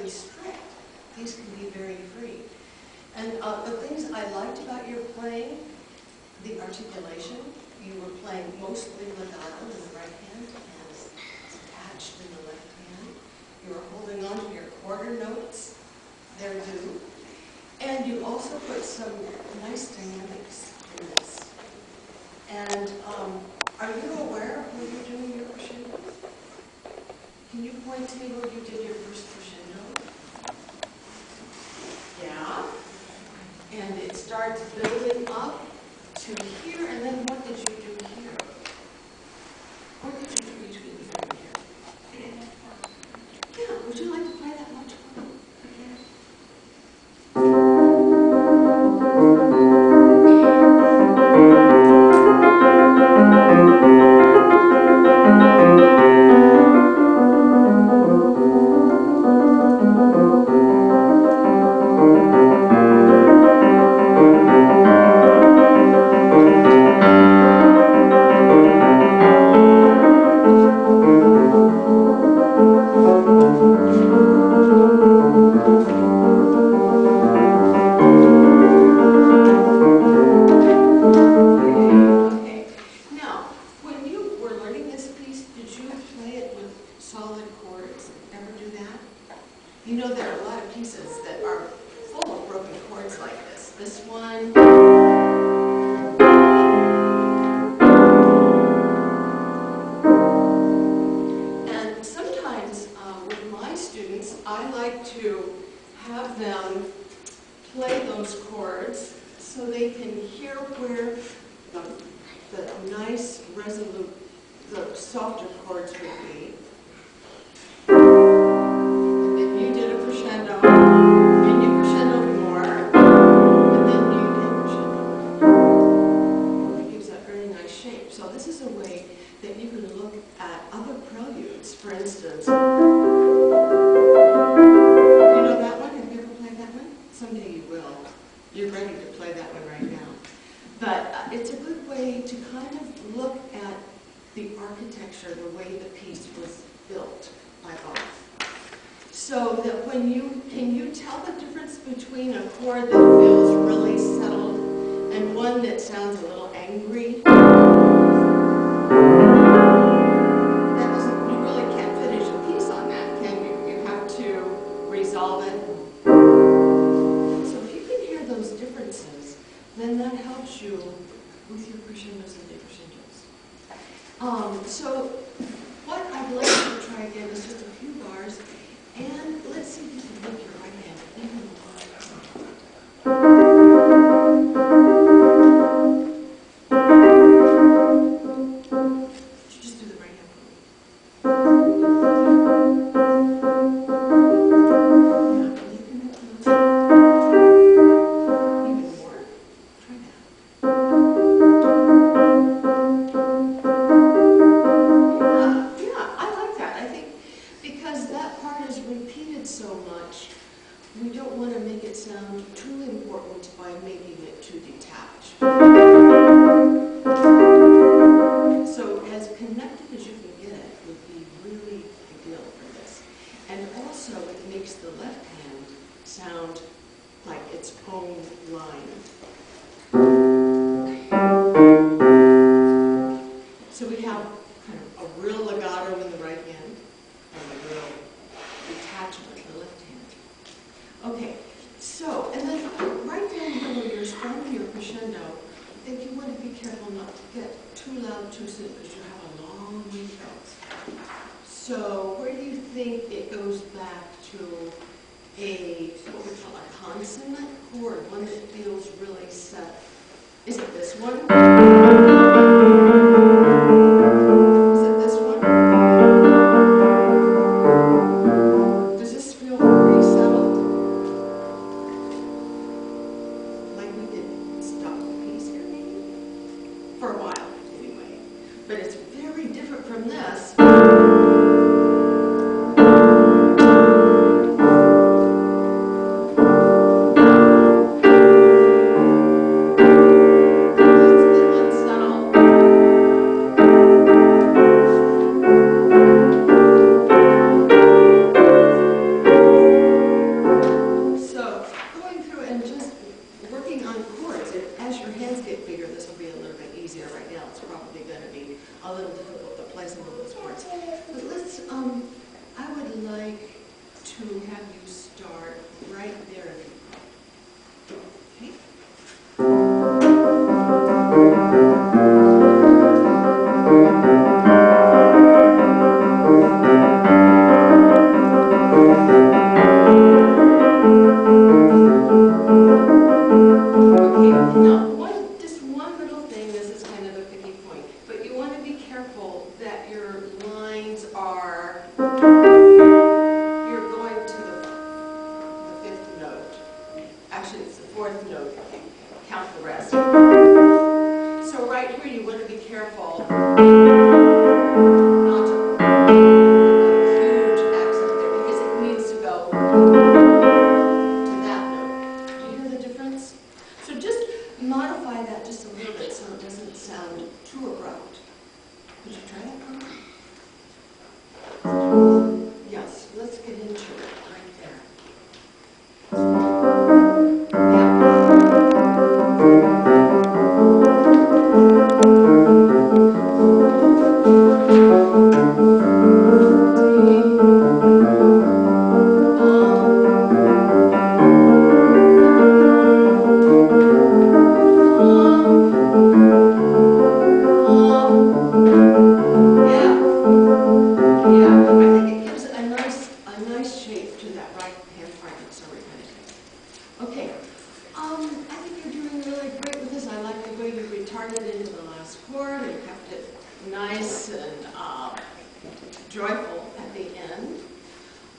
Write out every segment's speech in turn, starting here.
very strict. These can be very free. And the things I liked about your playing, the articulation, you were playing mostly legato in the right hand and it's attached in the left hand. You were holding on to your quarter notes, they're due. And you also put some nice dynamics in this. And are you aware of where you're doing your crescendo? Can you point to me where you did your first crescendo? Yeah. And it starts building up to here, and then what did you do here? What did you do between here and here? Yeah, would you like to play that much more?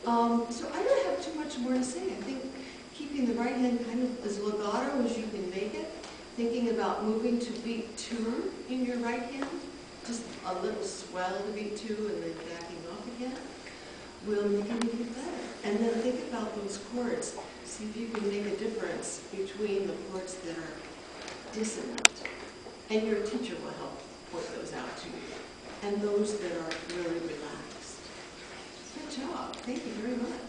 So I don't have too much more to say. I think keeping the right hand kind of as legato as you can make it, thinking about moving to beat 2 in your right hand, just a little swell to beat 2 and then backing off again, will make it even better. And then think about those chords. See if you can make a difference between the chords that are dissonant, and your teacher will help point those out to you, and those that are really relaxed. Good job. Thank you very much.